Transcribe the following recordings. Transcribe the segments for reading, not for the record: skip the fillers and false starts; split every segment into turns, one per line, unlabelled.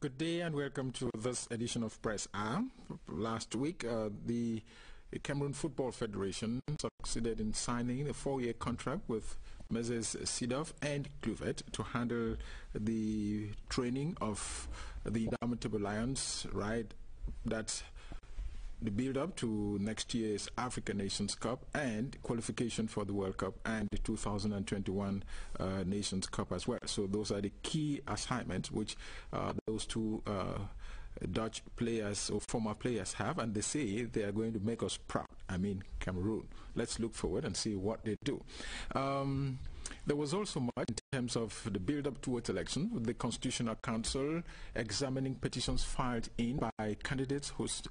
Good day and welcome to this edition of Press Hour. Last week, the Cameroon Football Federation succeeded in signing a 4-year contract with Messrs. Seedorf and Kluvet to handle the training of the Indomitable Lions, right? That's the build-up to next year's African Nations Cup and qualification for the World Cup and the 2021 Nations Cup as well. So those are the key assignments which those two Dutch players or former players have, and they say they are going to make us proud. I mean, Cameroon. Let's look forward and see what they do. There was also much in terms of the build-up towards election, with the Constitutional Council examining petitions filed in by candidates whose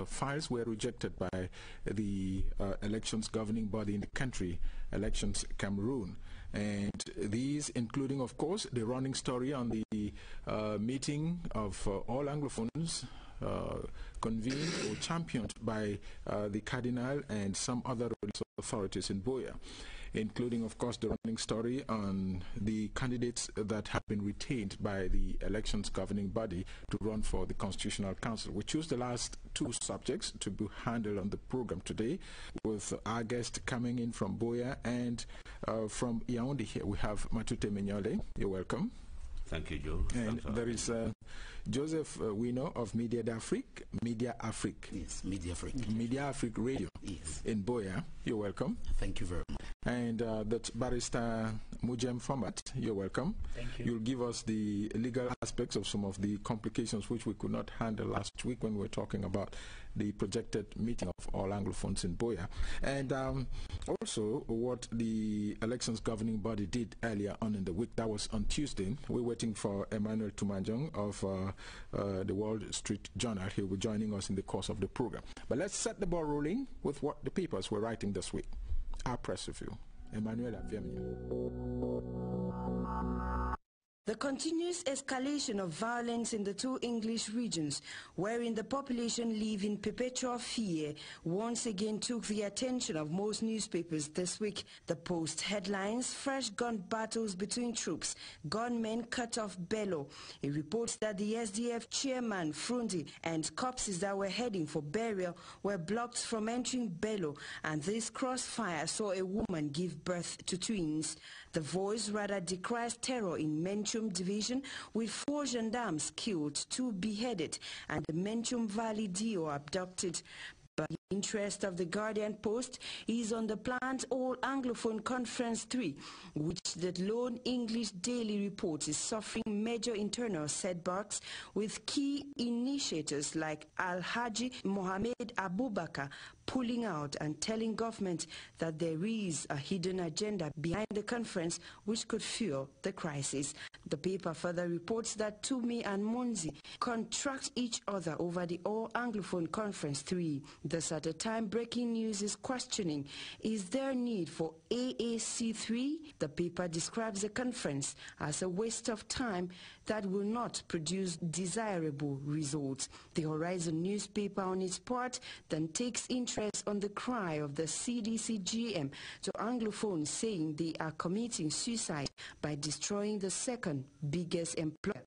files were rejected by the elections governing body in the country, Elections Cameroon. And these including, of course, the running story on the meeting of all Anglophones convened or championed by the Cardinal and some other religious authorities in Buea, including, of course, the running story on the candidates that have been retained by the elections governing body to run for the Constitutional Council. We choose the last two subjects to be handled on the program today, with our guest coming in from Buea and from Yaoundé. Here we have Matute Mignole. You're welcome.
Thank you, Joe.
And there is Joseph Wino of Media Afrique.
Yes, Media Afrique.
Media Afrique Radio.
Yes.
In Buea. You're welcome.
Thank you very much.
And that's Barrister Mujem Format. You're welcome.
Thank you.
You'll give us the legal aspects of some of the complications which we could not handle last week when we were talking about the projected meeting of all Anglophones in Buea. And also what the elections governing body did earlier on in the week. That was on Tuesday. We're waiting for Emmanuel Tumanjong of the Wall Street Journal. He will be joining us in the course of the program. But let's set the ball rolling with what the papers were writing this week. Our press review. Emmanuel Aviemia.
The continuous escalation of violence in the two English regions, wherein the population live in perpetual fear, once again took the attention of most newspapers this week. The Post headlines: fresh gun battles between troops, gunmen cut off Bello. It reports that the SDF chairman, Frundi, and corpses that were heading for burial were blocked from entering Bello, and this crossfire saw a woman give birth to twins. The Voice rather decries terror in Menchum division, with 4 gendarmes killed, 2 beheaded, and the Menchum Valley DO abducted. But the interest of the Guardian Post is on the planned All Anglophone Conference 3, which the lone English daily reports is suffering major internal setbacks, with key initiators like Al-Haji Mohamed Abubakar pulling out and telling government that there is a hidden agenda behind the conference which could fuel the crisis. The paper further reports that Tumi and Munzi contract each other over the All Anglophone Conference 3. Thus, at the time, breaking news is questioning, is there need for AAC3? The paper describes the conference as a waste of time that will not produce desirable results. The Horizon newspaper, on its part, then takes interest on the cry of the CDC GM to Anglophones, saying they are committing suicide by destroying the second biggest employer,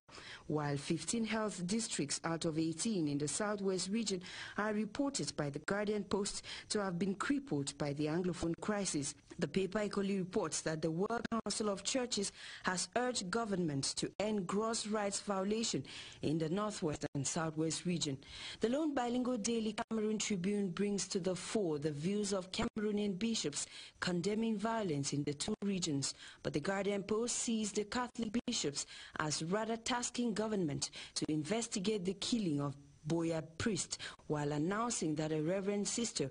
while 15 health districts out of 18 in the southwest region are reported by the Guardian Post to have been crippled by the Anglophone crisis. The paper equally reports that the World Council of Churches has urged government to end gross rights violation in the northwest and southwest region. The lone bilingual daily Cameroon Tribune brings to the fore the views of Cameroonian bishops condemning violence in the two regions, but the Guardian Post sees the Catholic bishops as rather tasking government to investigate the killing of Buea priest, while announcing that a Reverend Sister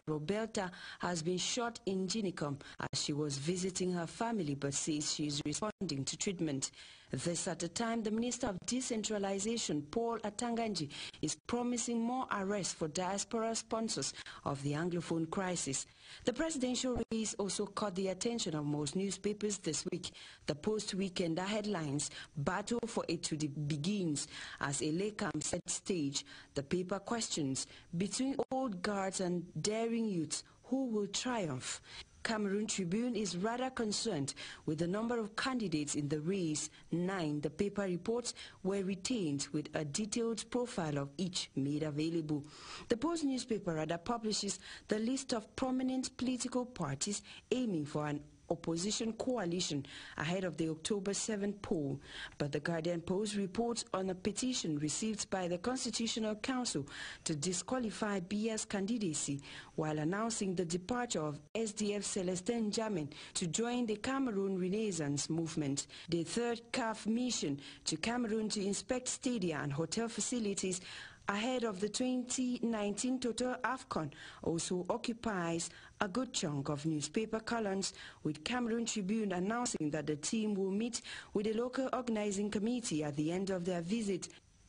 Roberta, has been shot in Ginicum as she was visiting her family, but says she is responding to treatment. This at the time the Minister of Decentralization, Paul Atanganji, is promising more arrests for diaspora sponsors of the Anglophone crisis. The presidential race also caught the attention of most newspapers this week. The post-weekender headlines: battle for Etude begins as Elekam set stage. The paper questions: between old guards and daring youths, who will triumph? Cameroon Tribune is rather concerned with the number of candidates in the race. 9, the paper reports, were retained with a detailed profile of each made available. The Post newspaper rather publishes the list of prominent political parties aiming for an opposition coalition ahead of the October 7th poll, but the Guardian Post reports on a petition received by the Constitutional Council to disqualify Biya's candidacy while announcing the departure of SDF Celestin Jamin to join the Cameroon Renaissance movement. The third CAF mission to Cameroon to inspect stadia and hotel facilities ahead of the 2019 Total AFCON also occupies a good chunk of newspaper columns, with Cameroon Tribune announcing that the team will meet with a local organizing committee at the end of their visit.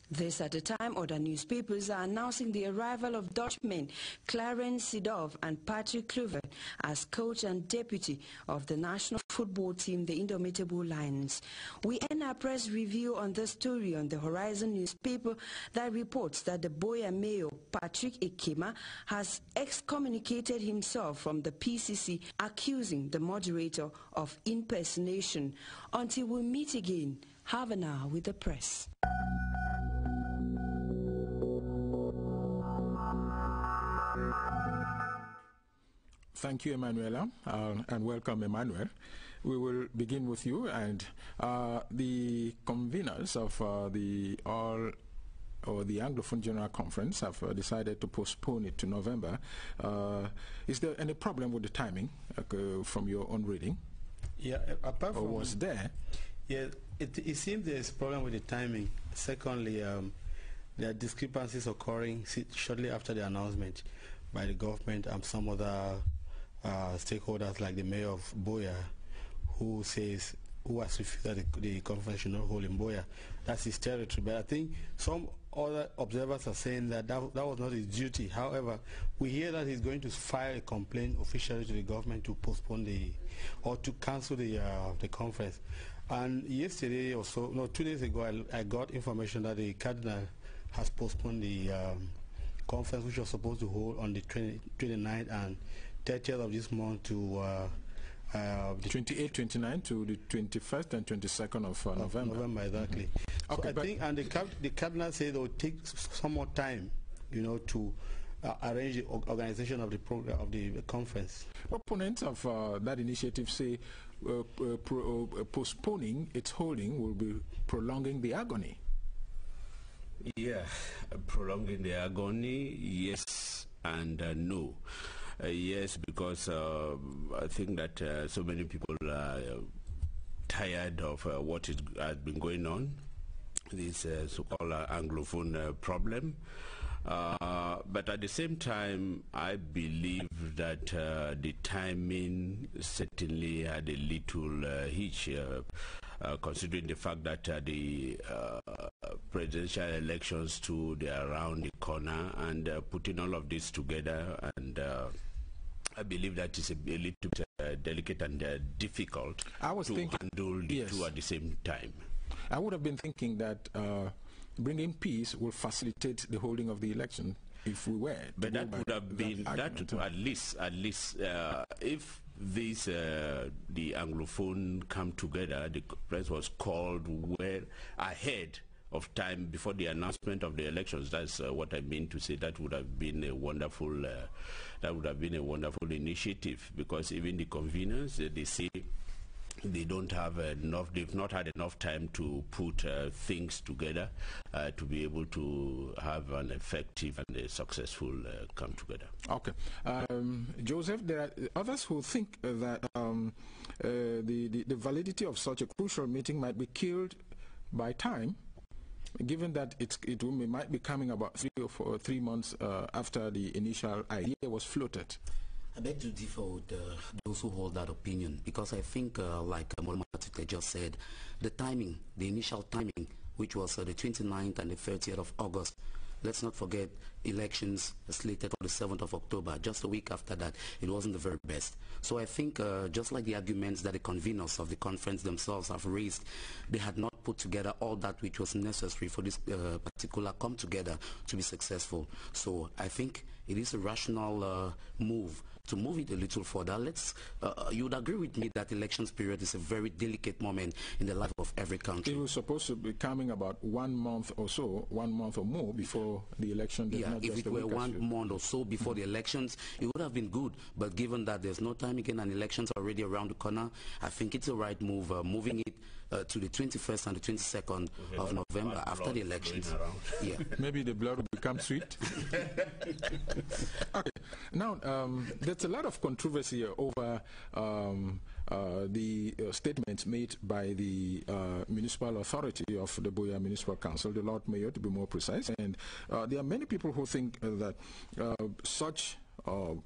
This at a time other newspapers are announcing the arrival of Dutchmen Clarence Seedorf and Patrick Kluivert as coach and deputy of the national football team, the Indomitable Lions. We end our press review on the story on the Horizon newspaper that reports that the Boya mayor, Patrick Ekema, has excommunicated himself from the PCC, accusing the moderator of impersonation. Until we meet again, have an hour with the press.
Thank you, Emanuela, and welcome, Emmanuel. We will begin with you, and the conveners of the Anglophone General Conference have decided to postpone it to November. Is there any problem with the timing from your own reading?
Yeah, apart from...
Or was there?
Yeah, it seems there's a problem with the timing. Secondly, there are discrepancies occurring shortly after the announcement by the government and some other stakeholders like the mayor of Boya, who has refused that the conference should not hold in Boya. That's his territory. But I think some other observers are saying that that was not his duty. However, we hear that he's going to file a complaint officially to the government to postpone or to cancel the conference. And yesterday or so, no, 2 days ago, I got information that the Cardinal has postponed the conference, which was supposed to hold on the 29th and 30th of this month to
the 28th, 29th to the 21st and 22nd of November.
November, exactly. So okay, I think, and the Cardinal said it will take some more time, to arrange the organization of the program of the conference.
Opponents of that initiative say postponing its holding will be prolonging the agony.
Yeah, prolonging the agony, yes and no. Yes, because I think that so many people are tired of what has been going on, this so-called Anglophone problem. But at the same time, I believe that the timing certainly had a little hitch, considering the fact that the presidential elections too, they are around the corner, and putting all of this together, and I believe that is a little bit delicate and difficult to handle the two at the same time.
I would have been thinking that bringing peace will facilitate the holding of the election if we were. But that would have been
at least if this the Anglophone come together. The press was called well ahead of time before the announcement of the elections. That's what I mean to say. That would have been a wonderful. That would have been a wonderful initiative, because even the conveners they say they don't have enough. They've not had enough time to put things together to be able to have an effective and a successful come together.
Okay, Joseph, there are others who think that the validity of such a crucial meeting might be killed by time, given that it might be coming about 3 months after the initial idea was floated.
I beg to differ with those who hold that opinion, because I think, like Molamate just said, the timing, the initial timing, which was the 29th and the 30th of August, let's not forget elections slated for the 7th of October. Just a week after that, it wasn't the very best. So I think just like the arguments that the conveners of the conference themselves have raised, they had not put together all that which was necessary for this particular come together to be successful. So I think it is a rational move to move it a little further. You would agree with me that elections period is a very delicate moment in the life of every country.
It was supposed to be coming about 1 month or so, 1 month or more before the election.
Yeah, if it were 1 month or so before the elections, it would have been good. But given that there's no time again and elections are already around the corner, I think it's the right move, moving it to the 21st and the 22nd of November after the elections. Yeah.
Maybe the blood will become sweet. Okay. Now, there's a lot of controversy over the statements made by the municipal authority of the Buea Municipal Council, the Lord Mayor to be more precise, and there are many people who think that such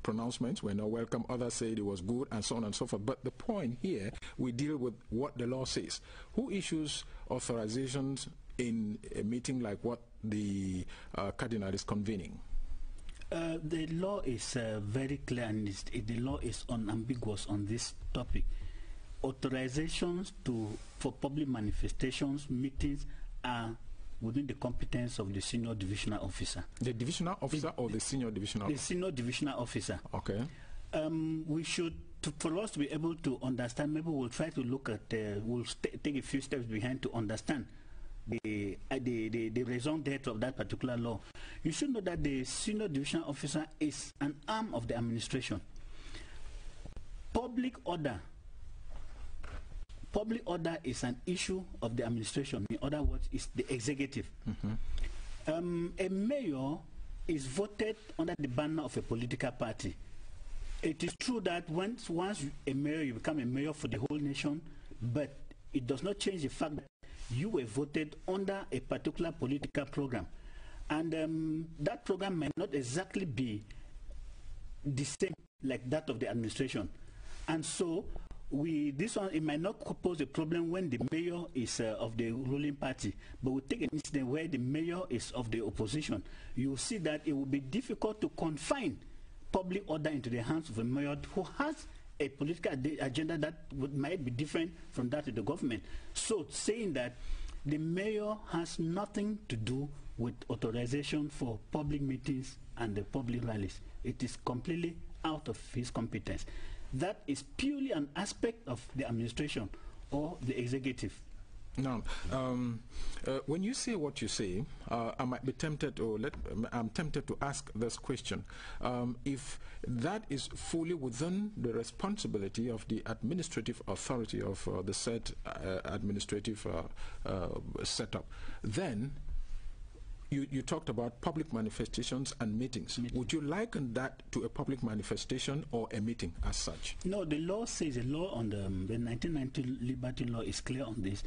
pronouncements were not welcome. Others say it was good, and so on and so forth. But the point here, we deal with what the law says. Who issues authorizations in a meeting like what the Cardinal is convening?
The law is very clear, and the law is unambiguous on this topic. Authorizations for public manifestations, meetings are within the competence of the senior divisional officer. The divisional officer or the senior divisional officer? The senior divisional officer. Okay. We should, for us to be able to understand, maybe we'll try to look at, we'll take a few steps behind to understand the raison d'etre of that particular law. You should know that the senior divisional officer is an arm of the administration. Public order is an issue of the administration. In other words, it's the executive. A mayor is voted under the banner of a political party. It is true that once a mayor, you become a mayor for the whole nation, but it does not change the fact that you were voted under a particular political program. And that program might not exactly be the same like that of the administration. And so this one, it might not pose a problem when the mayor is of the ruling party, but we take an incident where the mayor is of the opposition. You will see that it will be difficult to confine public order into the hands of a mayor who has a political agenda that might be different from that of the government. So saying that the mayor has nothing to do with authorization for public meetings and the public rallies. It is completely out of his competence. That is purely an aspect of the administration or the executive.
Now, when you say what you say, I might be tempted, I'm tempted to ask this question. If that is fully within the responsibility of the administrative authority of the said administrative setup, then you talked about public manifestations and meetings. Would you liken that to a public manifestation or a meeting as such?
No, the law says, the law on the 1990 Liberty Law is clear on this.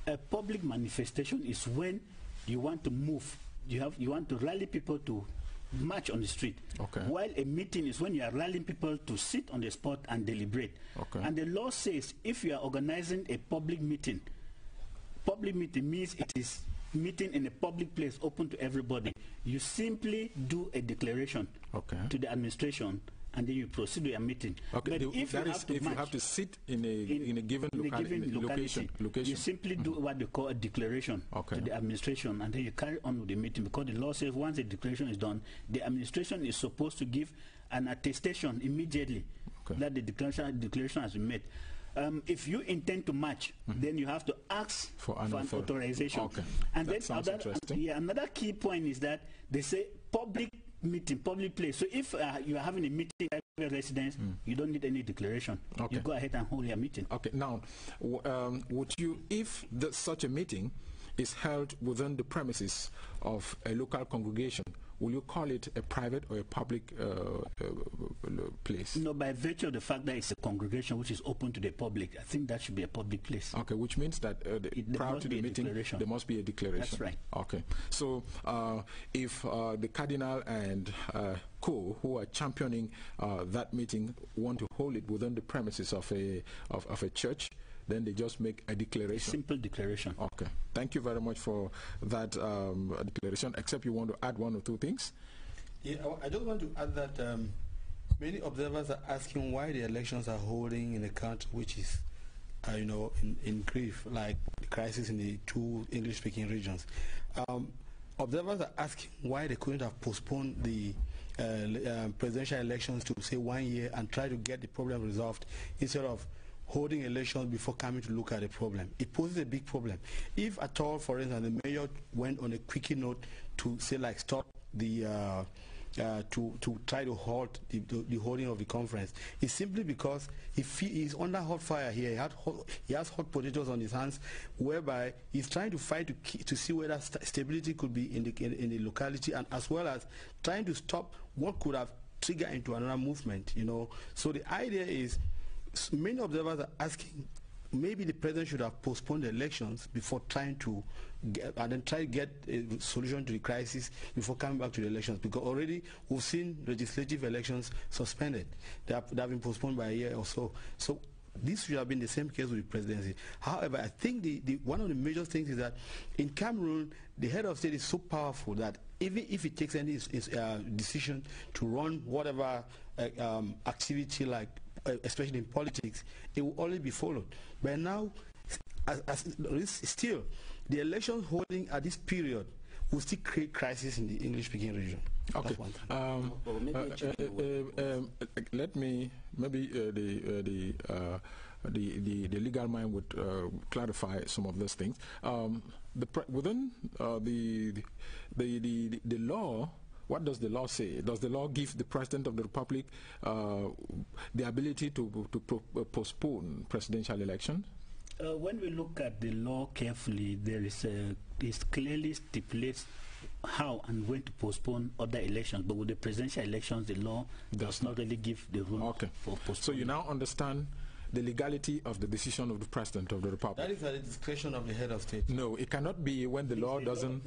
A public manifestation is when you want to move, you want to rally people to march on the street. Okay. While a meeting is when you are rallying people to sit on the spot and deliberate. Okay. And the law says if you are organizing a public meeting means it is meeting in a public place open to everybody. You simply do a declaration to the administration, and then you proceed with a meeting. Okay. But if you have to sit in a given location, you simply do what they call a declaration to the administration, and then you carry on with the meeting, because the law says once the declaration is done, the administration is supposed to give an attestation immediately that the declaration has been made. If you intend to march, then you have to ask for an authorization. Okay. And then another key point is that they say public meeting, public place. So if you are having a meeting at your residence, you don't need any declaration. You go ahead and hold your meeting.
Okay. Now, would you, if such a meeting is held within the premises of a local congregation, will you call it a private or a public place?
No, by virtue of the fact that it's a congregation which is open to the public, I think that should be a public place.
Okay, which means that prior to the meeting, there must be a declaration.
That's right.
Okay, so if the Cardinal and co, who are championing that meeting, want to hold it within the premises of a church, then they just make a declaration.
Simple declaration.
Okay. Thank you very much for that declaration, except you want to add one or two things?
Yeah, I just want to add that many observers are asking why the elections are holding in a country which is, in grief, like the crisis in the two English-speaking regions. observers are asking why they couldn't have postponed the presidential elections to say 1 year and try to get the problem resolved instead of holding elections before coming to look at the problem. It poses a big problem. If at all, for instance, the mayor went on a quickie note to say like stop the to try to halt the holding of the conference, it's simply because he's under hot fire here. He has hot potatoes on his hands, whereby he's trying to fight to see whether stability could be in the locality, and as well as trying to stop what could have triggered into another movement. You know, so the idea is, many observers are asking, maybe the president should have postponed the elections before trying to get a solution to the crisis before coming back to the elections, because already we've seen legislative elections suspended. They have been postponed by a year or so. So this should have been the same case with the presidency. However, I think one of the major things is that in Cameroon, the head of state is so powerful that even if it takes any decision to run whatever activity, like especially in politics, it will always be followed. But now, still, the elections holding at this period will still create crisis in the English-speaking region.
Okay. Let me maybe the legal mind would clarify some of those things. Within the law, what does the law say? Does the law give the President of the Republic the ability to postpone presidential elections?
When we look at the law carefully, it clearly stipulates how and when to postpone other elections. But with the presidential elections, the law does not really give the room for postponement.
So you now understand the legality of the decision of the President of the Republic.
That is at the discretion of the head of state.
No, it cannot be when the law doesn't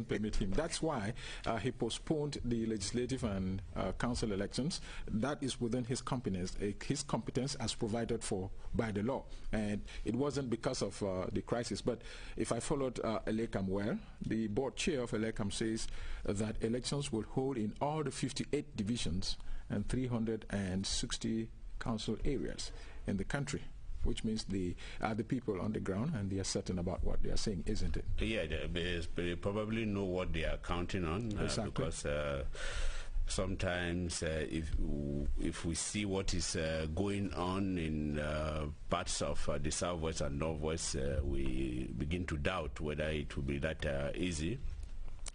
permit him. That's why he postponed the legislative and council elections. That is within his competence as provided for by the law, and it wasn't because of the crisis. But if I followed Elekam well, the board chair of Elekam says that elections will hold in all the 58 divisions and 360 council areas in the country, which means the people on the ground, and they are certain about what they are saying, isn't it?
Yeah, they probably know what they are counting on,
exactly.
Because sometimes if we see what is going on in parts of the southwest and northwest, we begin to doubt whether it will be that easy.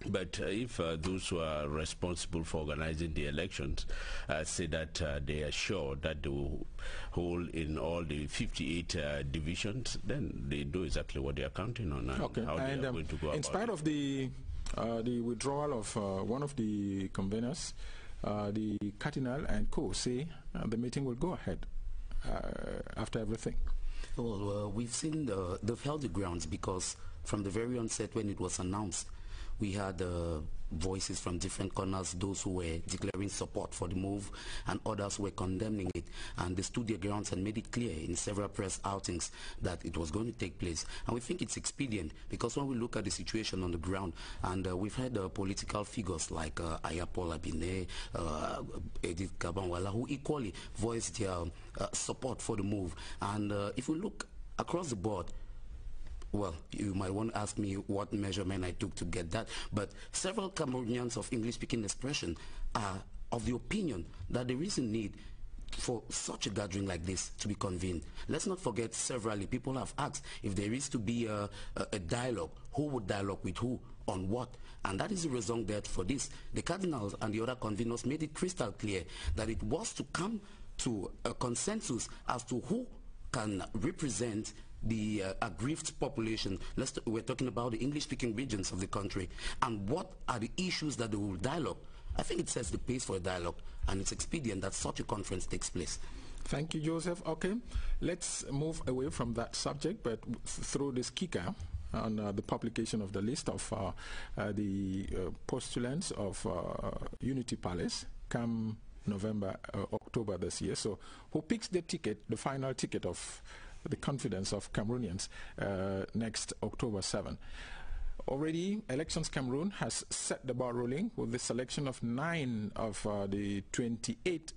But if those who are responsible for organizing the elections say that they are sure that they will hold in all the 58 divisions, then they know exactly what they are counting on and how they are going to go about it.
In spite of the withdrawal of one of the conveners, the Cardinal and co say the meeting will go ahead after everything.
Well, we've seen they've held the grounds, because from the very onset when it was announced, we had voices from different corners, those who were declaring support for the move and others were condemning it, and they stood their grounds and made it clear in several press outings that it was going to take place. And we think it's expedient, because when we look at the situation on the ground, and we've had political figures like Ayapol Abonnez, Edith Kabanwala, who equally voiced their support for the move. And if we look across the board, well, you might want to ask me what measurement I took to get that, but several Cameroonians of English-speaking expression are of the opinion that there is a need for such a gathering like this to be convened. Let's not forget, severally people have asked if there is to be a dialogue, who would dialogue with who, on what, and that is the raison d'etre for this. The cardinals and the other conveners made it crystal clear that it was to come to a consensus as to who can represent the aggrieved population. We're talking about the English-speaking regions of the country, and what are the issues that they will dialogue. I think it sets the pace for a dialogue, and it's expedient that such a conference takes place.
Thank you, Joseph. Okay, let's move away from that subject, but through this kicker on the publication of the list of the postulants of Unity Palace come October this year. So who picks the ticket, the final ticket of the confidence of Cameroonians next October 7. Already, Elections Cameroon has set the ball rolling with the selection of 9 of the 28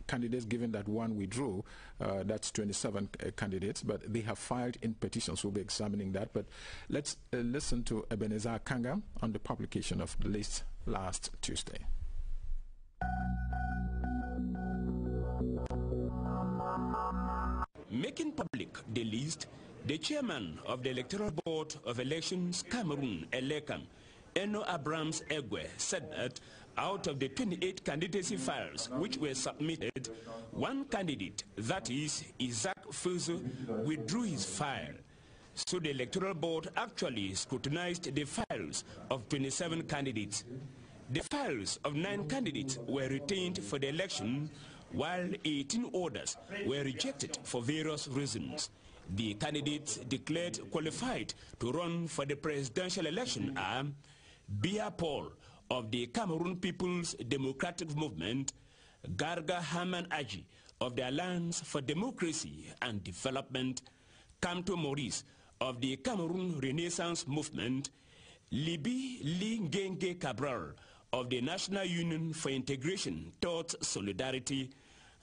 candidates, given that one withdrew. That's 27 candidates, but they have filed in petitions. We'll be examining that. But let's listen to Abonnez Kanga on the publication of the list last Tuesday.
Making public the list, the chairman of the Electoral Board of Elections Cameroon, Elekam, Eno Abrams Egwe, said that out of the 28 candidacy files which were submitted, one candidate, that is Isaac Fuzo, withdrew his file. So the Electoral Board actually scrutinized the files of 27 candidates. The files of 9 candidates were retained for the election, while 18 others were rejected for various reasons. The candidates declared qualified to run for the presidential election are Bia Paul of the Cameroon People's Democratic Movement, Garga Haman Aji of the Alliance for Democracy and Development, Kamto Maurice of the Cameroon Renaissance Movement, Libi Lingenge Cabral of the National Union for Integration Towards Solidarity,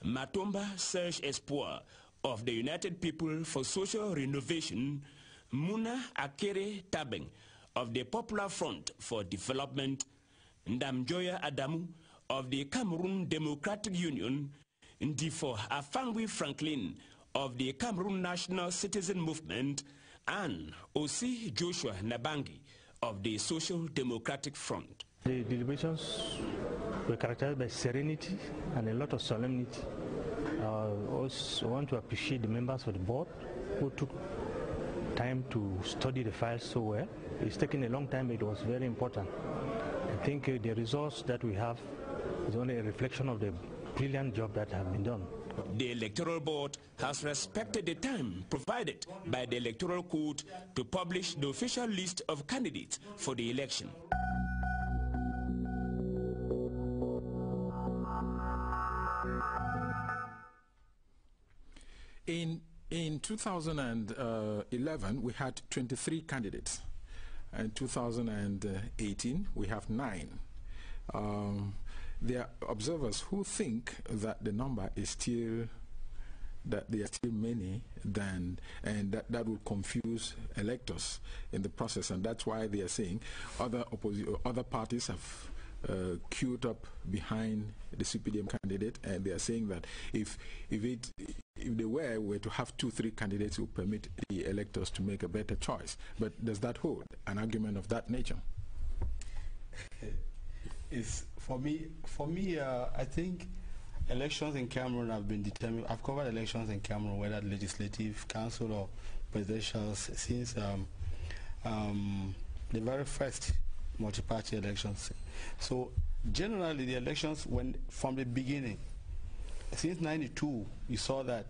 Matomba Serge Espoir of the United People for Social Renovation, Muna Akere Tabeng of the Popular Front for Development, Ndamjoya Adamu of the Cameroon Democratic Union, Ndifo Afangwi Franklin of the Cameroon National Citizen Movement, and Osi Joshua Nabangi of the Social Democratic Front.
The deliberations were characterized by serenity and a lot of solemnity. I also want to appreciate the members of the board who took time to study the files so well. It's taken a long time, but it was very important. I think the results that we have is only a reflection of the brilliant job that has been done.
The Electoral Board has respected the time provided by the Electoral Code to publish the official list of candidates for the election.
In 2011, we had 23 candidates. In 2018, we have 9. There are observers who think that the number is still, that there are still many, and that will confuse electors in the process, and that's why they are saying other parties have queued up behind the CPDM candidate, and they are saying that if they were to have 2-3 candidates, who permit the electors to make a better choice. But does that hold? An argument of that nature?
For me, I think elections in Cameroon have been determined. I've covered elections in Cameroon, whether legislative, council, or presidential, since the very first multi-party elections. So generally the elections, from the beginning, since '92, you saw that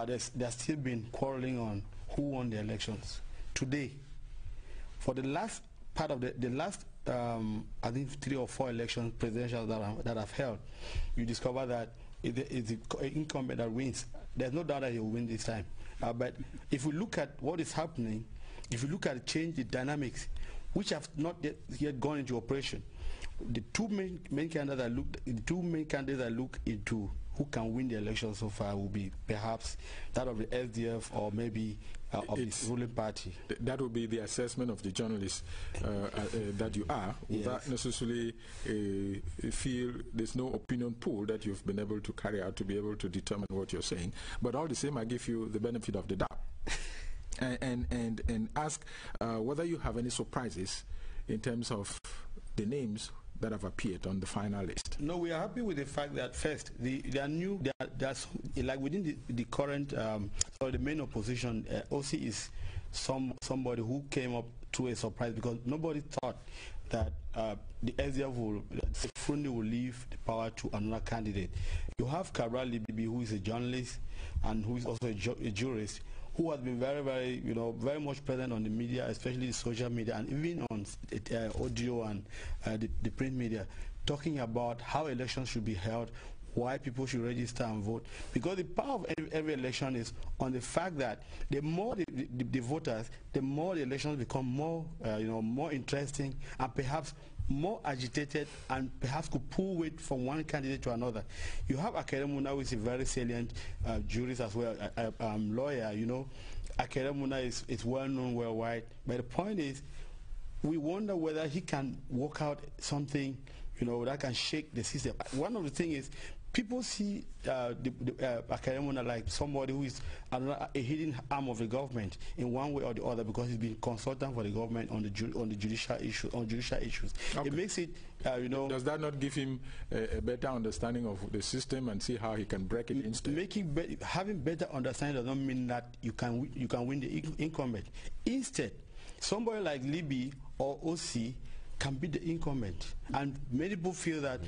there's still been quarreling on who won the elections. Today, for the last part of the last I think 3 or 4 elections presidential that I've held, you discover that it's the incumbent that wins. There's no doubt that he will win this time. But if we look at what is happening, if you look at the dynamics, which have not yet gone into operation, the two main candidates that look into who can win the election so far will be perhaps that of the SDF or maybe of the ruling party.
That would be the assessment of the journalist that you are, without necessarily feel there's no opinion pool that you've been able to carry out to be able to determine what you're saying. But all the same, I give you the benefit of the doubt. and ask whether you have any surprises in terms of the names that have appeared on the final list.
No, we are happy with the fact that first, there's like within the current, or the main opposition, OC is somebody who came up to a surprise, because nobody thought that the SDF will leave the power to another candidate. You have Cabral Libibi, who is a journalist and who is also a jurist, who has been very much present on the media, especially the social media, and even on audio and the print media, talking about how elections should be held, why people should register and vote. Because the power of every election is on the fact that the more the voters, the more the elections become more, more interesting and perhaps more agitated and perhaps could pull weight from one candidate to another. You have Akeremuna, who is a very salient jurist as well, lawyer, you know. Akeremuna is well known worldwide. But the point is, we wonder whether he can work out something, you know, that can shake the system. One of the things is, people see Akeremuna like somebody who is a hidden arm of the government in one way or the other, because he's been consultant for the government on the judicial issues. Okay. It makes it, you know.
Does that not give him a better understanding of the system and see how he can break it instead?
Having better understanding does not mean that you can win the incumbent. Instead, somebody like Libby or OC can be the incumbent, and many people feel that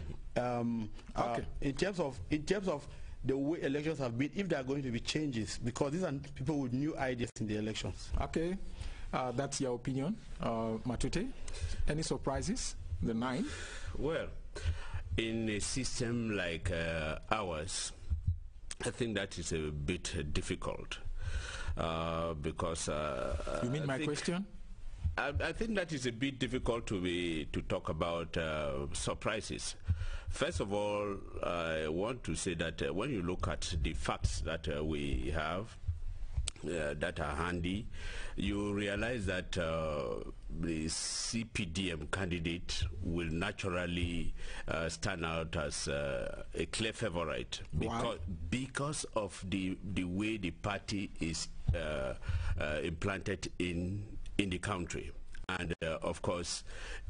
in terms of the way elections have been, if there are going to be changes, because these are people with new ideas in the elections.
Okay, that's your opinion. Matute, any surprises? The 9?
Well, in a system like ours, I think that is a bit difficult because
you mean my question?
I think that is a bit difficult to talk about surprises. First of all, I want to say that when you look at the facts that we have that are handy, you realize that the CPDM candidate will naturally stand out as a clear favorite because of the way the party is implanted in the country. And of course,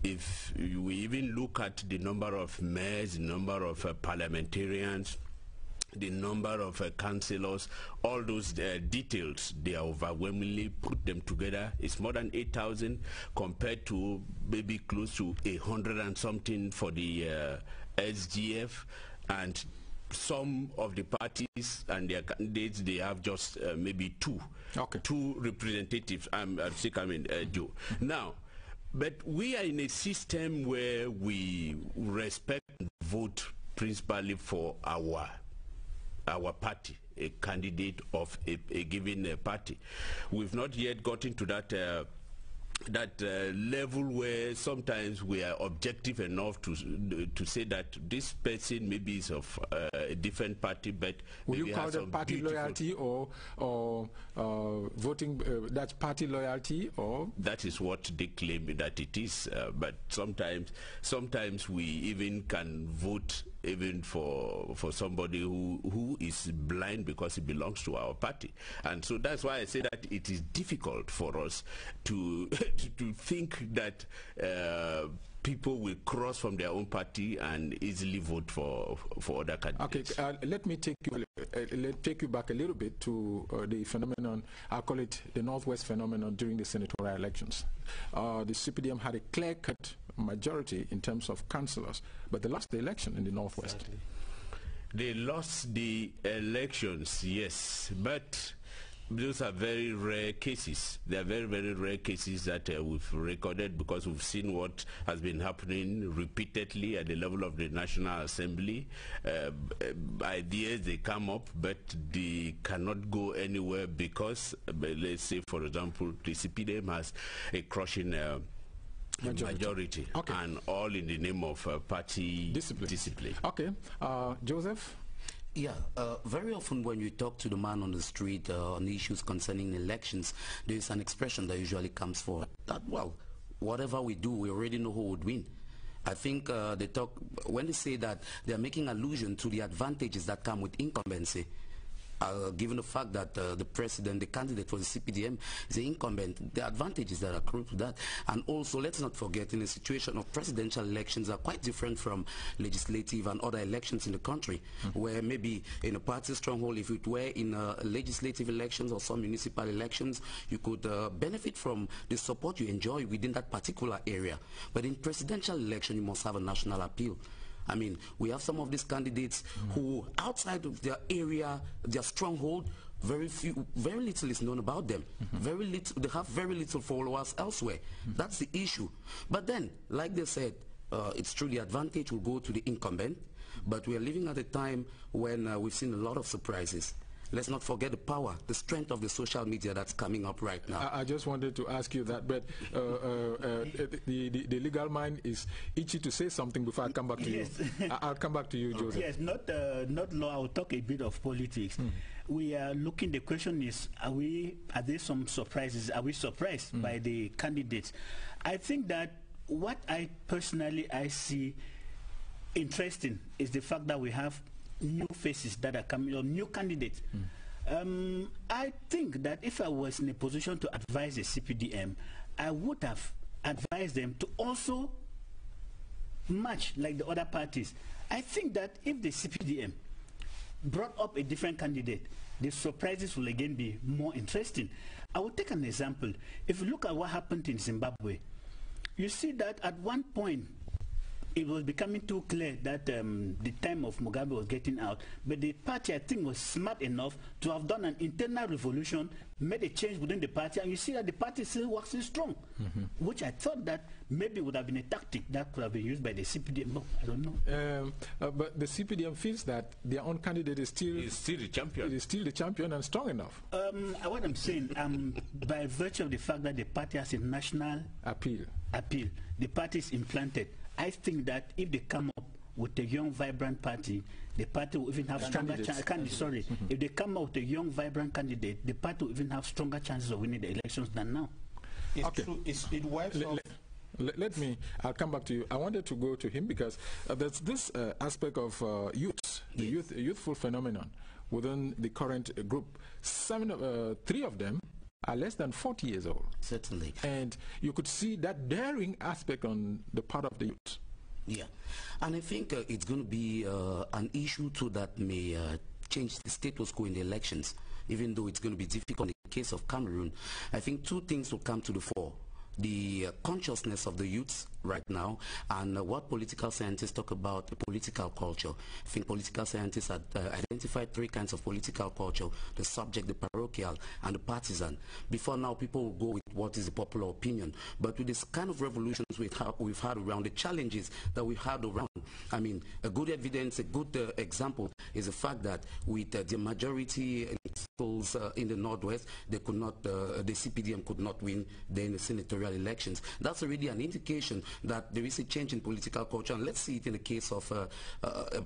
if we even look at the number of mayors, the number of parliamentarians, the number of councillors, all those details, they are overwhelmingly put them together. It's more than 8,000 compared to maybe close to 100 and something for the SGF, and some of the parties and their candidates, they have just maybe two representatives. Joe. Now, but we are in a system where we respect and vote principally for our party, a candidate of a given party. We've not yet gotten to that level where sometimes we are objective enough to say that this person maybe is of a different party, but
will you call that party loyalty or voting? That's party loyalty, or
that is what they claim that it is. But sometimes we even can vote even for somebody who is blind because he belongs to our party. And so that's why I say that it is difficult for us to think that people will cross from their own party and easily vote for other candidates.
Okay, let me take you back a little bit to the phenomenon. I call it the Northwest phenomenon during the senatorial elections. The CPDM had a clear-cut majority in terms of councillors, but they lost the election in the Northwest.
Exactly. They lost the elections, yes, but those are very rare cases. They are very, very rare cases that we've recorded, because we've seen what has been happening repeatedly at the level of the National Assembly. Ideas, they come up, but they cannot go anywhere because, let's say, for example, the CPDM has a crushing majority.
Okay.
And all in the name of party discipline.
Okay. Joseph?
Yeah, very often when you talk to the man on the street on issues concerning elections, there is an expression that usually comes forward that, well, whatever we do, we already know who would win. I think when they say that, they are making allusion to the advantages that come with incumbency. Given the fact that the candidate for the CPDM is an incumbent, the advantages that accrue to that. And also, let's not forget, in a situation of presidential elections are quite different from legislative and other elections in the country, where maybe in a party stronghold, if it were in legislative elections or some municipal elections, you could benefit from the support you enjoy within that particular area. But in presidential election, you must have a national appeal. I mean, we have some of these candidates who, outside of their area, their stronghold, very little is known about them. Very little, they have very little followers elsewhere. That's the issue. But then, like they said, it's true the advantage will go to the incumbent, but we are living at a time when we've seen a lot of surprises. Let's not forget the power, the strength of the social media that's coming up right now.
I just wanted to ask you that, but the legal mind is itchy to say something before I come back to you. I'll come back to you, Joseph.
Yes, not law. I'll talk a bit of politics. We are looking, the question is, are there some surprises? Are we surprised by the candidates? I think that what I see interesting is the fact that we have new faces that are coming, or new candidates. I think that if I was in a position to advise the CPDM, I would have advised them to also match like the other parties. I think that if the CPDM brought up a different candidate, the surprises will again be more interesting. I will take an example. If you look at what happened in Zimbabwe, you see that at one point it was becoming too clear that the time of Mugabe was getting out, but the party, I think, was smart enough to have done an internal revolution, made a change within the party, and you see that the party still works strong, which I thought that maybe would have been a tactic that could have been used by the CPDM. No, I don't know.
But the CPDM feels that their own candidate is still
the champion.
It is still the champion and strong enough.
What I'm saying, by virtue of the fact that the party has a national appeal, the party is implanted. I think that if they come up with a young, vibrant party, the party will even have stronger chances. If they come up with a young, vibrant candidate, the party will even have stronger chances of winning the elections than now.
It's true. It wipes off.
I'll come back to you. I wanted to go to him because there's this aspect of youths, the youthful phenomenon within the current group. 3 of them are less than 40 years old.
Certainly.
And you could see that daring aspect on the part of the youth.
Yeah. And I think it's going to be an issue too that may change the status quo in the elections, even though it's going to be difficult in the case of Cameroon. I think 2 things will come to the fore. The consciousness of the youths right now, and what political scientists talk about, the political culture. I think political scientists have identified 3 kinds of political culture: the subject, the parochial, and the partisan. Before now, people will go with what is the popular opinion. But with this kind of revolutions we've had around, the challenges that we've had around, I mean, a good evidence, a good example is the fact that with the majority in the Northwest, they could not, the CPDM could not win the senatorial elections. That's already an indication that there is a change in political culture, and let's see it in the case of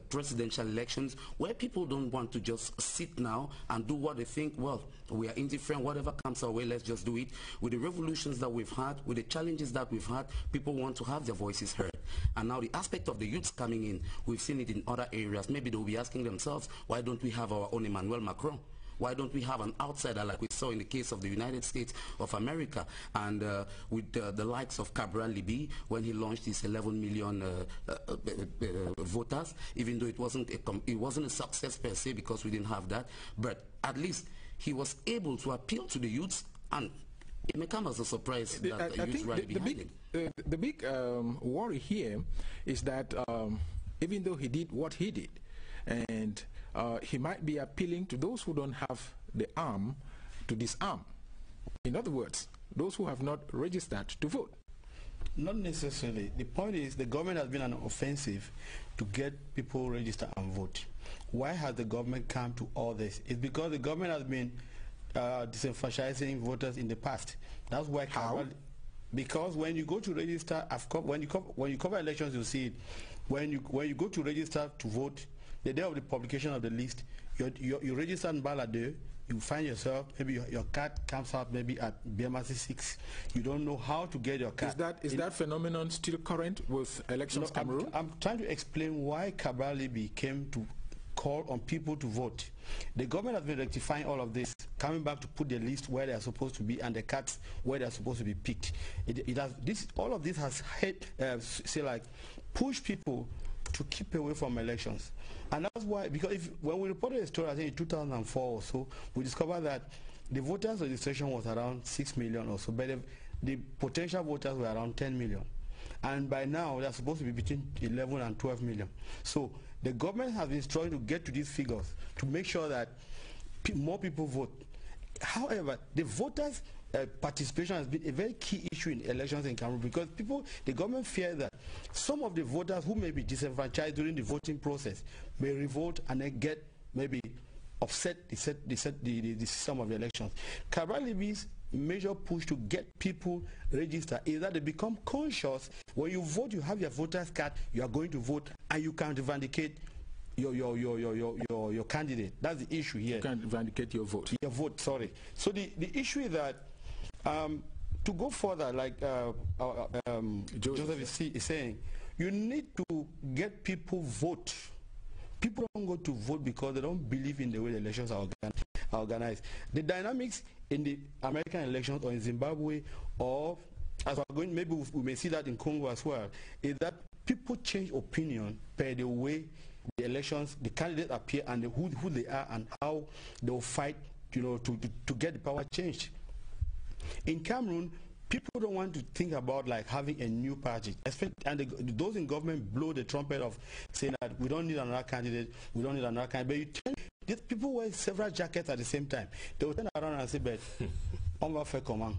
presidential elections, where people don't want to just sit now and do what they think, well, we are indifferent, whatever comes our way, let's just do it. With the revolutions that we've had, with the challenges that we've had, people want to have their voices heard. And now the aspect of the youths coming in, we've seen it in other areas. Maybe they'll be asking themselves, why don't we have our own Emmanuel Macron? Why don't we have an outsider like we saw in the case of the United States of America, and with the likes of Cabral Libby when he launched his 11 million voters, even though it wasn't a success per se because we didn't have that, but at least he was able to appeal to the youths, and it may come as a surprise that the youths rally behind him.
The big worry here is that even though he did what he did, and he might be appealing to those who don't have the arm to disarm. In other words, those who have not registered to vote.
Not necessarily. The point is the government has been an offensive to get people register and vote. Why has the government come to all this? It's because the government has been disenfranchising voters in the past. That's why.
How?
Because when you go to register, when you cover elections, you see it. When you go to register to vote, the day of the publication of the list, you register in Balade, you find yourself, maybe your card comes out maybe at BMRC 6. You don't know how to get your card.
Is that phenomenon still current with elections, Cameroon?
I'm trying to explain why Cabral Libby came to call on people to vote. The government has been rectifying all of this, coming back to put the list where they are supposed to be and the cards where they are supposed to be picked. All of this has pushed people to keep away from elections. And that's why, because when we reported a story, I think in 2004 or so, we discovered that the voters registration was around 6 million or so, but the potential voters were around 10 million. And by now, they're supposed to be between 11 and 12 million. So the government has been trying to get to these figures to make sure that more people vote. However, the voters' participation has been a very key issue in elections in Cameroon, because the government fear that some of the voters who may be disenfranchised during the voting process may revolt and then get maybe upset the system of the elections. Cabral Libby's major push to get people registered is that they become conscious. When you vote, you have your voter's card, you are going to vote, and you can vindicate your candidate. That's the issue here.
You can't vindicate your vote.
Your vote, sorry. So the issue is that to go further, like Joseph is saying, you need to get people vote. People don't go to vote because they don't believe in the way the elections are organized. The dynamics in the American elections or in Zimbabwe, or as we're going, maybe we may see that in Congo as well, is that people change opinion per the way the elections, the candidates appear, and who they are and how they will fight, you know, to get the power changed. In Cameroon, people don't want to think about like having a new party, and those in government blow the trumpet of saying that we don't need another candidate, we don't need another candidate. But these people wear several jackets at the same time. They will turn around and say, "But on va faire comment?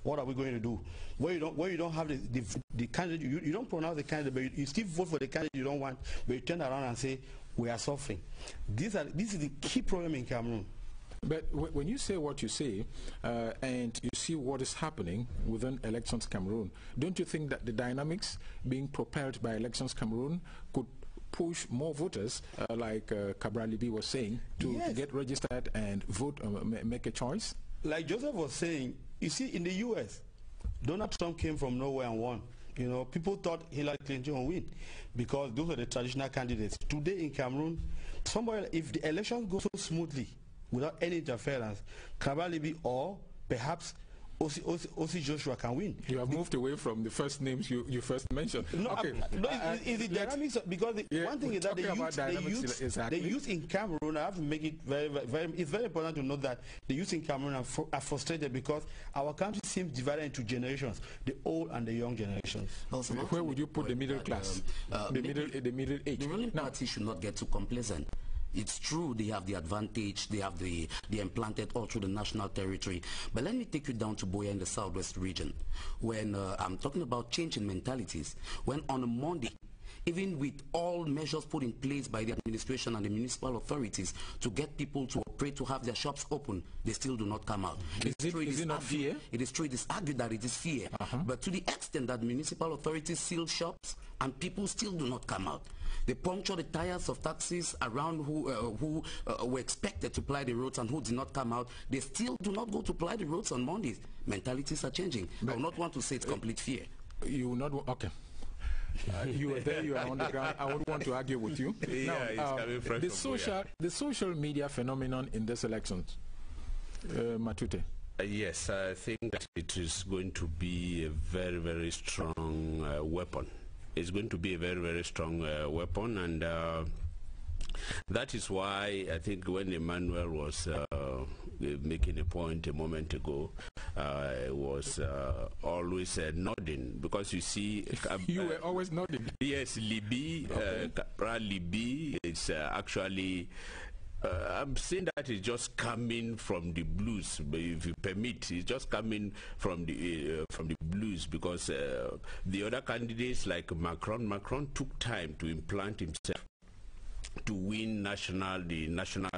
What are we going to do?" Where you don't have the candidate, you don't pronounce the candidate, but you still vote for the candidate you don't want, but you turn around and say, "We are suffering." This is the key problem in Cameroon.
But when you say what you say, and you see what is happening within Elections Cameroon, don't you think that the dynamics being propelled by Elections Cameroon could push more voters, like Cabral Libby was saying, to get registered and vote, make a choice?
Like Joseph was saying, you see, in the U.S., Donald Trump came from nowhere and won. You know, people thought Hillary Clinton would win because those are the traditional candidates. Today in Cameroon, if the elections go so smoothly, without any interference, Cabral Libby or perhaps Osi Joshua can win.
You have moved away from the first names you first mentioned.
No, okay. Is the dynamics, because one thing is that the youth in Cameroon, I have to make it it's very important to note that the youth in Cameroon are frustrated because our country seems divided into generations, the old and the young generations.
Also,
where would you put the middle class, the middle age?
The ruling party should not get too complacent. It's true they have the advantage, they have the implanted all through the national territory. But let me take you down to Boya in the southwest region. When I'm talking about changing mentalities, when on a Monday, even with all measures put in place by the administration and the municipal authorities to get people to operate, to have their shops open, they still do not come out.
Is it not fear?
It is true, it is argued that it is fear. But to the extent that municipal authorities seal shops and people still do not come out. They puncture the tires of taxis around who were expected to ply the roads and who did not come out. They still do not go to ply the roads on Mondays. Mentalities are changing. But I would not want to say it's complete fear.
You will not, okay. You are there, you are on the ground. I would want to argue with you. Now, the social media phenomenon in this elections, Matute.
Yes, I think that it is going to be a very, very strong weapon. It's going to be a very, very strong weapon, and that is why I think when Emmanuel was making a point a moment ago, was always nodding, because you see...
you were always nodding.
Yes, Libby, Libby is actually... I'm saying that it's just coming from the blues, but if you permit, it's just coming from the blues, because the other candidates like Macron took time to implant himself to win the national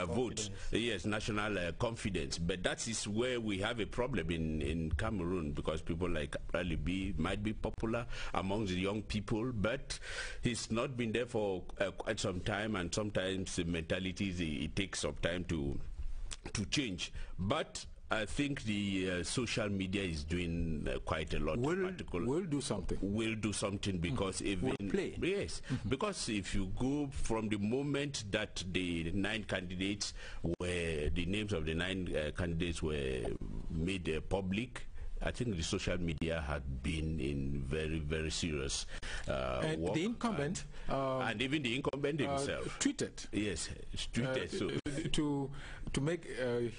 vote. Yes, national confidence. But that is where we have a problem in Cameroon, because people like Ali might be popular among the young people, but he's not been there for quite some time, and sometimes the mentalities, it takes some time to change. But I think the social media is doing quite a lot.
We'll do something.
We'll do something, because even...
We'll play.
Yes, because if you go from the moment that the 9 candidates were... the names of the 9 candidates were made public, I think the social media had been in very, very serious
and
work.
The incumbent...
and even the incumbent himself.
Tweeted.
Yes, tweeted.
To make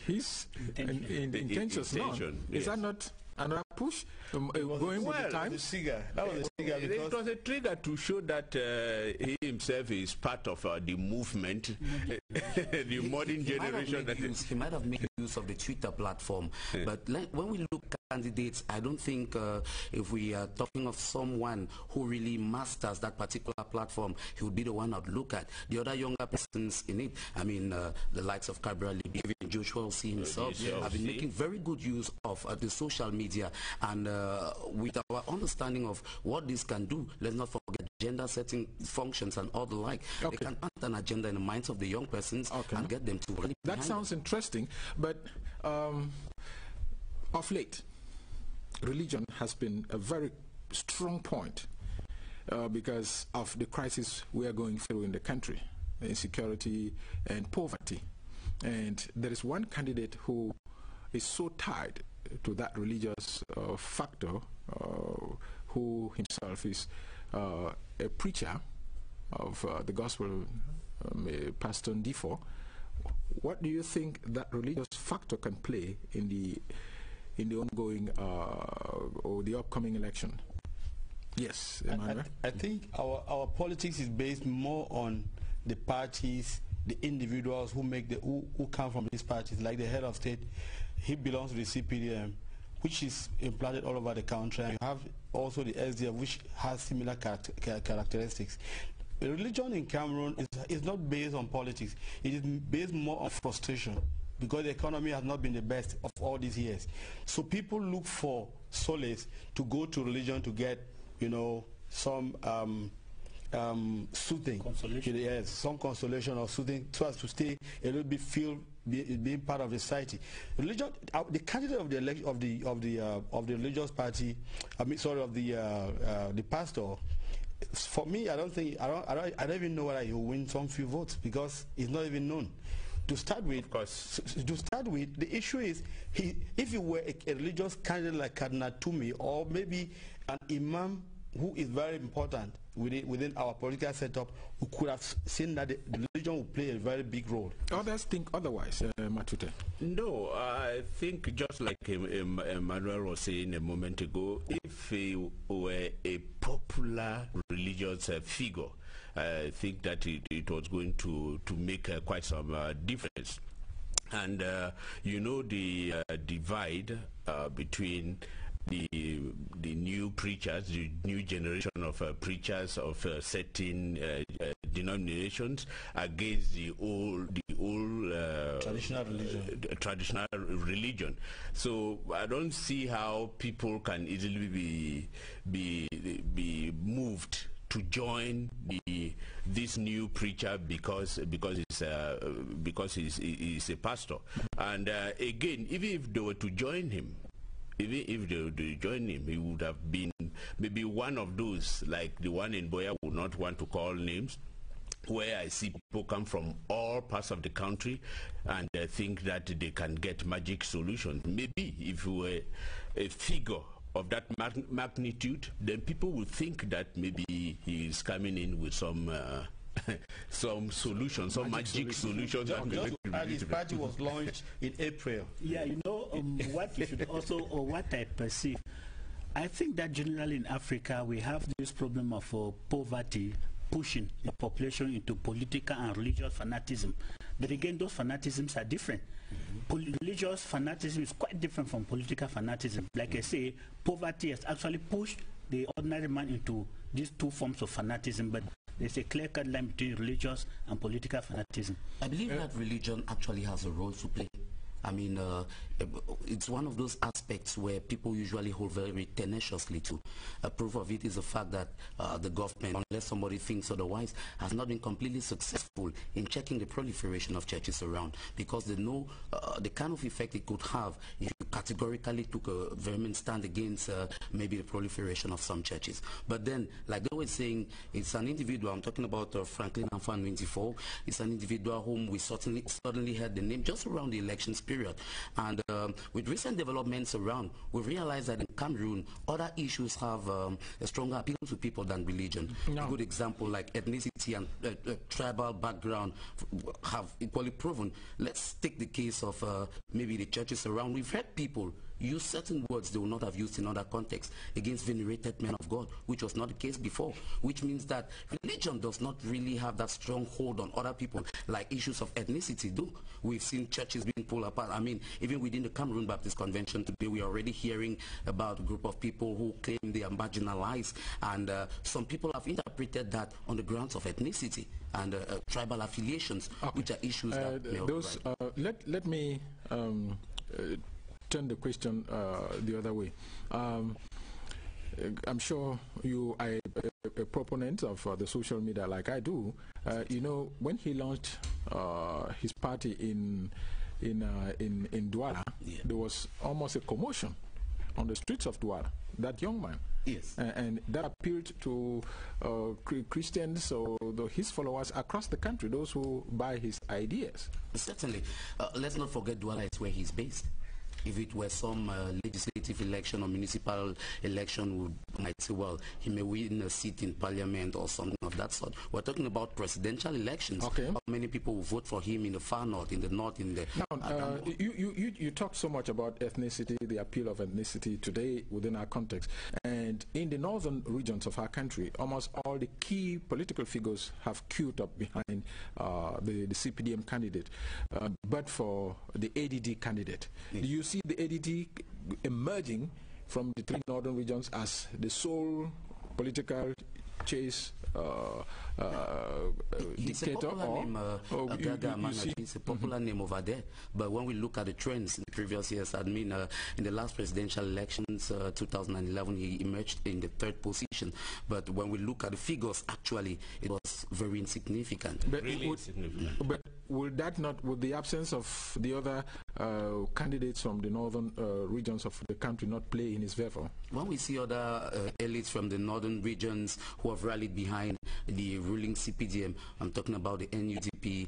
his intentions known. Yes. Is that not another push going with the time?
It was a trigger to show that he himself is part of the movement, the modern generation.
He might have made use of the Twitter platform, but when we look candidates, I don't think if we are talking of someone who really masters that particular platform, he would be the one I'd look at. The other younger persons in it, I mean, the likes of Cabral, even Joshua C himself, have been making very good use of the social media. And with our understanding of what this can do, let's not forget gender setting functions and all the like. They can plant an agenda in the minds of the young persons and get them to really.
That sounds interesting, but of late, religion has been a very strong point because of the crisis we are going through in the country, insecurity and poverty. And there is one candidate who is so tied to that religious factor, who himself is a preacher of the gospel, Pastor Ndifo. What do you think that religious factor can play in the ongoing or the upcoming election? Yes, Emmanuel.
I think our politics is based more on the parties, the individuals who make who come from these parties. Like the head of state, he belongs to the CPDM, which is implanted all over the country. And you have also the SDF, which has similar characteristics. Religion in Cameroon is not based on politics. It is based more on frustration because the economy has not been the best of all these years. So people look for solace to go to religion to get, you know, some soothing. Consolation. Yes, some consolation or soothing so as to stay a little bit being part of the society. Religion, the candidate of the religious party, of the pastor. For me, I don't even know whether he will win some few votes because it's not even known. To start with, the issue is if you were a religious candidate like Cardinal Toomey or maybe an imam who is very important within our political setup, who could have seen that the religion will play a very big role.
Others think otherwise, Matute.
No, I think just like Emmanuel was saying a moment ago, if he were a popular religious figure, I think that it was going to make quite some difference. And you know the divide between the new preachers, the new generation of preachers of certain denominations against the old traditional religion. So I don't see how people can easily be moved to join this new preacher because he's a pastor. And again, even if they were to join him, he would have been maybe one of those, like the one in Boya, would not want to call names, where I see people come from all parts of the country and think that they can get magic solutions. Maybe if you were a figure of that magnitude, then people would think that maybe he is coming in with some solutions, some magic solutions.
His party was launched in April.
Yeah, you know what you should also, or what I perceive, I think that generally in Africa we have this problem of poverty pushing the population into political and religious fanaticism. But again, those fanaticisms are different. Religious fanaticism is quite different from political fanaticism. Like I say, poverty has actually pushed the ordinary man into these two forms of fanaticism, but there's a clear-cut line between religious and political fanaticism.
I believe that religion actually has a role to play. I mean, it's one of those aspects where people usually hold very tenaciously to. A proof of it is the fact that the government, unless somebody thinks otherwise, has not been completely successful in checking the proliferation of churches around, because they know the kind of effect it could have if you categorically took a vehement stand against maybe the proliferation of some churches. But then, like they were saying, it's an individual, I'm talking about Franklin Amfan 24, it's an individual whom we suddenly heard the name just around the elections period. And with recent developments around, we realize that in Cameroon, other issues have a stronger appeal to people than religion. A good example, like ethnicity and tribal background have equally proven. Let's take the case of maybe the churches around. We've heard people use certain words they will not have used in other contexts against venerated men of God, which was not the case before, which means that religion does not really have that strong hold on other people like issues of ethnicity do. We've seen churches being pulled apart. I mean, even within the Cameroon Baptist Convention today, we are already hearing about a group of people who claim they are marginalized, and some people have interpreted that on the grounds of ethnicity and tribal affiliations, which are issues that
those. Let me turn the question the other way. I'm sure you are a proponent of the social media like I do. You know, when he launched his party in Douala, there was almost a commotion on the streets of Douala. That young man.
Yes.
And that appealed to Christians or his followers across the country, those who buy his ideas.
Certainly. Let's not forget Douala is where he's based. If it were some legislative election or municipal election, we might say, well, he may win a seat in parliament or something of that sort. We're talking about presidential elections.
Okay.
How many people will vote for him in the far north, in the north, in the...
Now, you talk so much about ethnicity, the appeal of ethnicity today within our context. And in the northern regions of our country, almost all the key political figures have queued up behind the CPDM candidate, but for the ADD candidate. Do you see the ADD emerging from the three northern regions as the sole political chase dictator?
It's a popular name over there, but when we look at the trends in the previous years, I mean, in the last presidential elections, 2011, he emerged in the third position, but when we look at the figures, actually, it was very insignificant.
But really insignificant. But would that not, with the absence of the other candidates from the northern regions of the country, not play in his favor?
When we see other elites from the northern regions who have rallied behind the ruling CPDM, I'm talking about the NUDP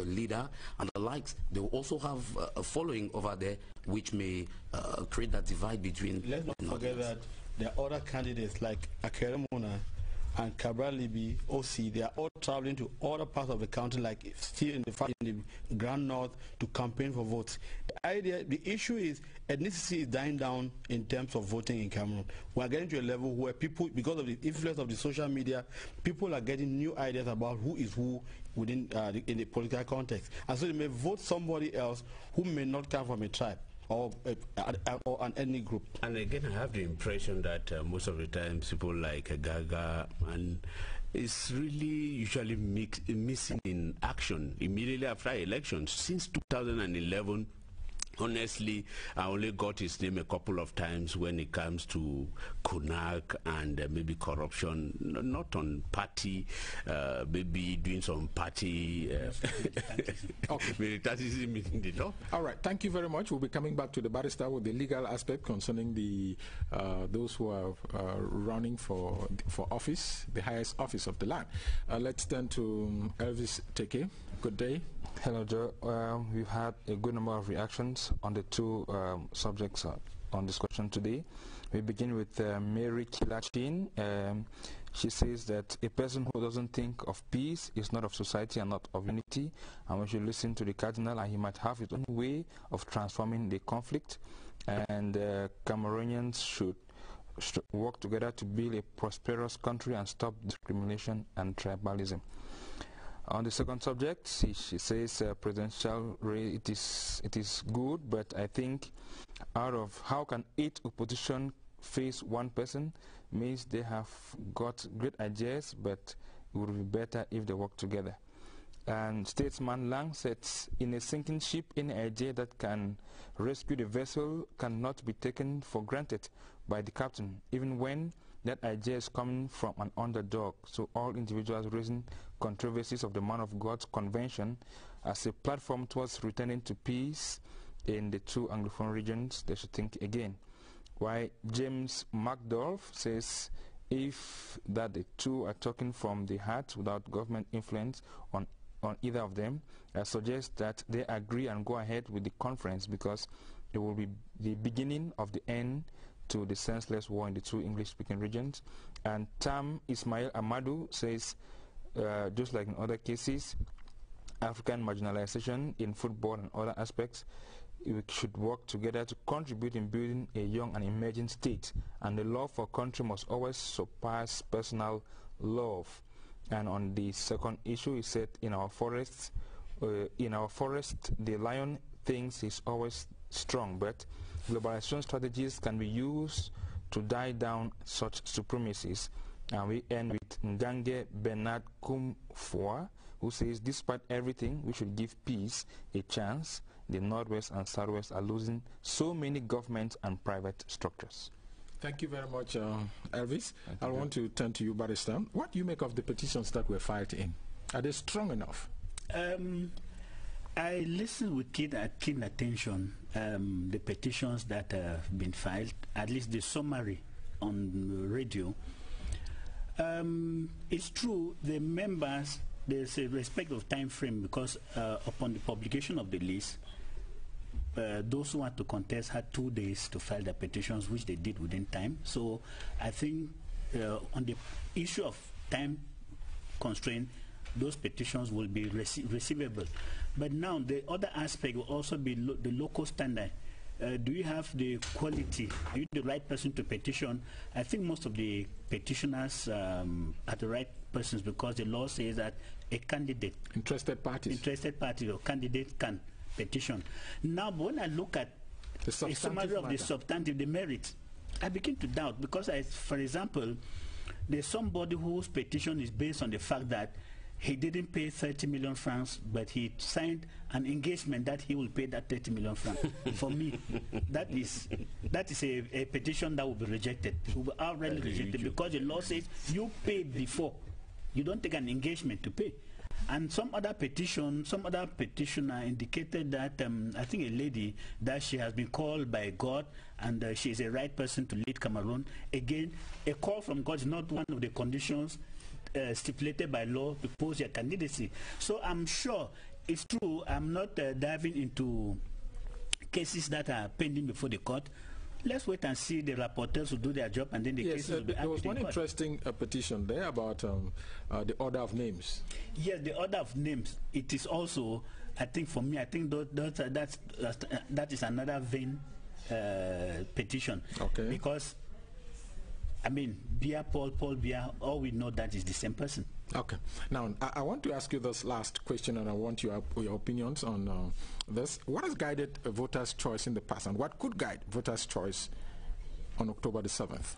leader and the likes, they will also have a following over there which may create that divide between...
Let's not forget that there are other candidates like Akeremona and Cabral Libi, OC, they are all traveling to other parts of the country, like still in the Grand North, to campaign for votes. The issue is ethnicity is dying down in terms of voting in Cameroon. We are getting to a level where people, because of the influence of the social media, people are getting new ideas about who is who within in the political context. And so they may vote somebody else who may not come from a tribe or an ethnic group.
And again, I have the impression that most of the time people like Gaga and is really usually missing in action immediately after elections. Since 2011, honestly, I only got his name a couple of times when it comes to Konak and maybe corruption, not on party, maybe doing some party militantism.
All right, thank you very much. We'll be coming back to the barrister with the legal aspect concerning the those who are running for office, the highest office of the land. Let's turn to Elvis Teke. Good day.
Hello, Joe. We've had a good number of reactions on the two subjects on this question today. We begin with Mary Kilachin. She says that a person who doesn't think of peace is not of society and not of unity, and we should listen to the cardinal, and he might have his own way of transforming the conflict, and Cameroonians should work together to build a prosperous country and stop discrimination and tribalism. On the second subject, she says presidential race, it is good, but I think out of how can 8 opposition face one person means they have got great ideas, but it would be better if they work together. And statesman Lang says, in a sinking ship, any idea that can rescue the vessel cannot be taken for granted by the captain, even when that idea is coming from an underdog. So all individuals raising controversies of the Man of God's Convention as a platform towards returning to peace in the two Anglophone regions, they should think again. While James McDolph says, if that the two are talking from the heart without government influence on either of them, I suggest that they agree and go ahead with the conference, because it will be the beginning of the end to the senseless war in the two English-speaking regions. And Tam Ismail Amadou says, just like in other cases, African marginalization in football and other aspects we should work together to contribute in building a young and emerging state, and the love for country must always surpass personal love. And on the second issue, he said, in our forest, the lion thinks is always strong, but globalization strategies can be used to die down such supremacies. And we end with Ngange Bernard Kumfua, who says, despite everything, we should give peace a chance. The Northwest and Southwest are losing so many government and private structures.
Thank you very much, Elvis. I want to turn to you, Barrister. What do you make of the petitions that were filed in? Are they strong enough?
I listened with keen attention the petitions that have been filed, at least the summary on radio. It's true, the members, there's a respect of time frame because upon the publication of the list, those who want to contest had 2 days to file their petitions, which they did within time. So I think on the issue of time constraint, those petitions will be receivable. But now the other aspect will also be the local standard. Do you have the quality? Are you the right person to petition? I think most of the petitioners are the right persons because the law says that a candidate, interested party or candidate can petition. Now, when I look at a summary of the substantive, the merit, I begin to doubt because, for example, there's somebody whose petition is based on the fact that he didn't pay 30 million francs, but he signed an engagement that he will pay that 30 million francs. For me, that is a petition that will be rejected. It will be outright rejected because the law says you pay before. You don't take an engagement to pay. And some other petitioner indicated that I think a lady that she has been called by God and she is a right person to lead Cameroon. Again, a call from God is not one of the conditions stipulated by law to pose your candidacy. So I'm sure it's true. I'm not diving into cases that are pending before the court. Let's wait and see the rapporteurs will do their job, and then the cases will be
there was one interesting petition there about the order of names.
Yes, the order of names. It is also, I think for me, I think that is another vain petition. Okay. Because, I mean, Paul Biya, all we know that is the same person.
Okay. Now, I want to ask you this last question, and I want your opinions on this. What has guided a voter's choice in the past, and what could guide voters' choice on October the 7th?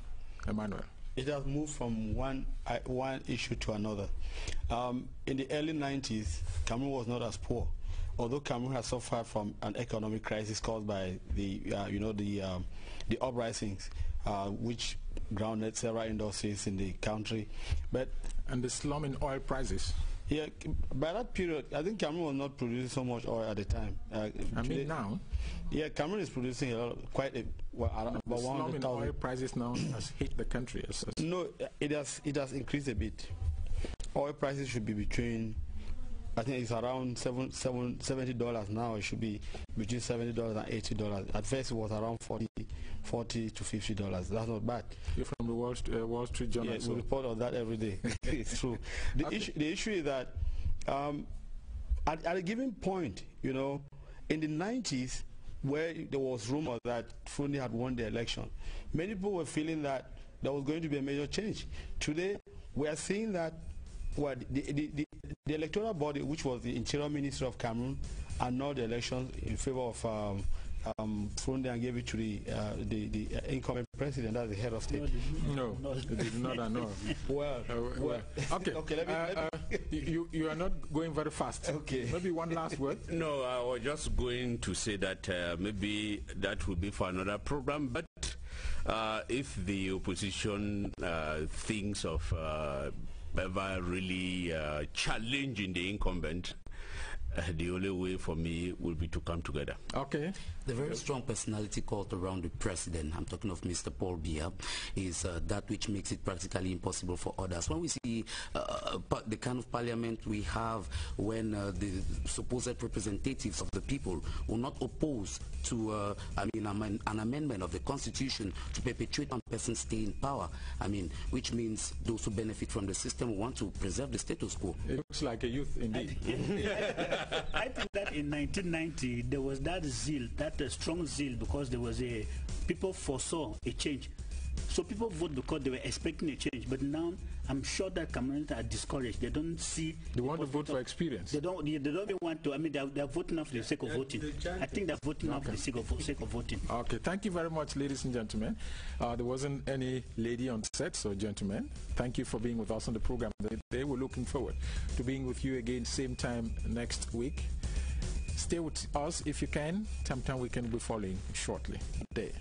Emmanuel.
It has moved from one issue to another. In the early 90s, Cameroon was not as poor, although Cameroon has suffered from an economic crisis caused by the uprisings, which grounded several industries in the country.
And the slump in oil prices.
Yeah, by that period, I think Cameroon was not producing so much oil at the time.
Now?
Yeah, Cameroon is producing about
the slump in oil prices now has hit the country.
No, it has increased a bit. Oil prices should be between, I think it's around $70 now. It should be between $70 and $80. At first, it was around $40 to $50. That's not bad.
You're from the Wall Street Journal.
Yeah, we report on that every day. It's true. The issue is that at a given point, in the 90s, where there was rumor that Fundi had won the election, many people were feeling that there was going to be a major change. Today, we are seeing that the electoral body, which was the Interior Ministry of Cameroon, annulled the elections in favor of Fundi and gave it to the incumbent president as the head of state.
No, it did not annul.
Well,
okay. You are not going very fast.
Okay.
Maybe one last word.
No, I was just going to say that maybe that will be for another program, but if the opposition thinks of ever really challenging the incumbent, the only way for me will be to come together.
Okay.
The very strong personality called around the president, I'm talking of Mr. Paul Biya, is that which makes it practically impossible for others. When we see the kind of parliament we have, when the supposed representatives of the people will not oppose to an amendment of the constitution to perpetuate one person stay in power, which means those who benefit from the system want to preserve the status quo.
It looks like a youth indeed.
I think that in 1990 there was that zeal, that strong zeal, because there was people foresaw a change. So people vote because they were expecting a change. But now I'm sure that Cameroonians are discouraged. They don't see.
They want to vote for experience.
They don't even want to. I mean, they're voting now for the sake of voting. I think they're voting now for the sake of voting.
Okay, thank you very much, ladies and gentlemen. There wasn't any lady on set, so gentlemen, thank you for being with us on the program today. We're looking forward to being with you again same time next week. Stay with us if you can. Sometime we can be following shortly. Day.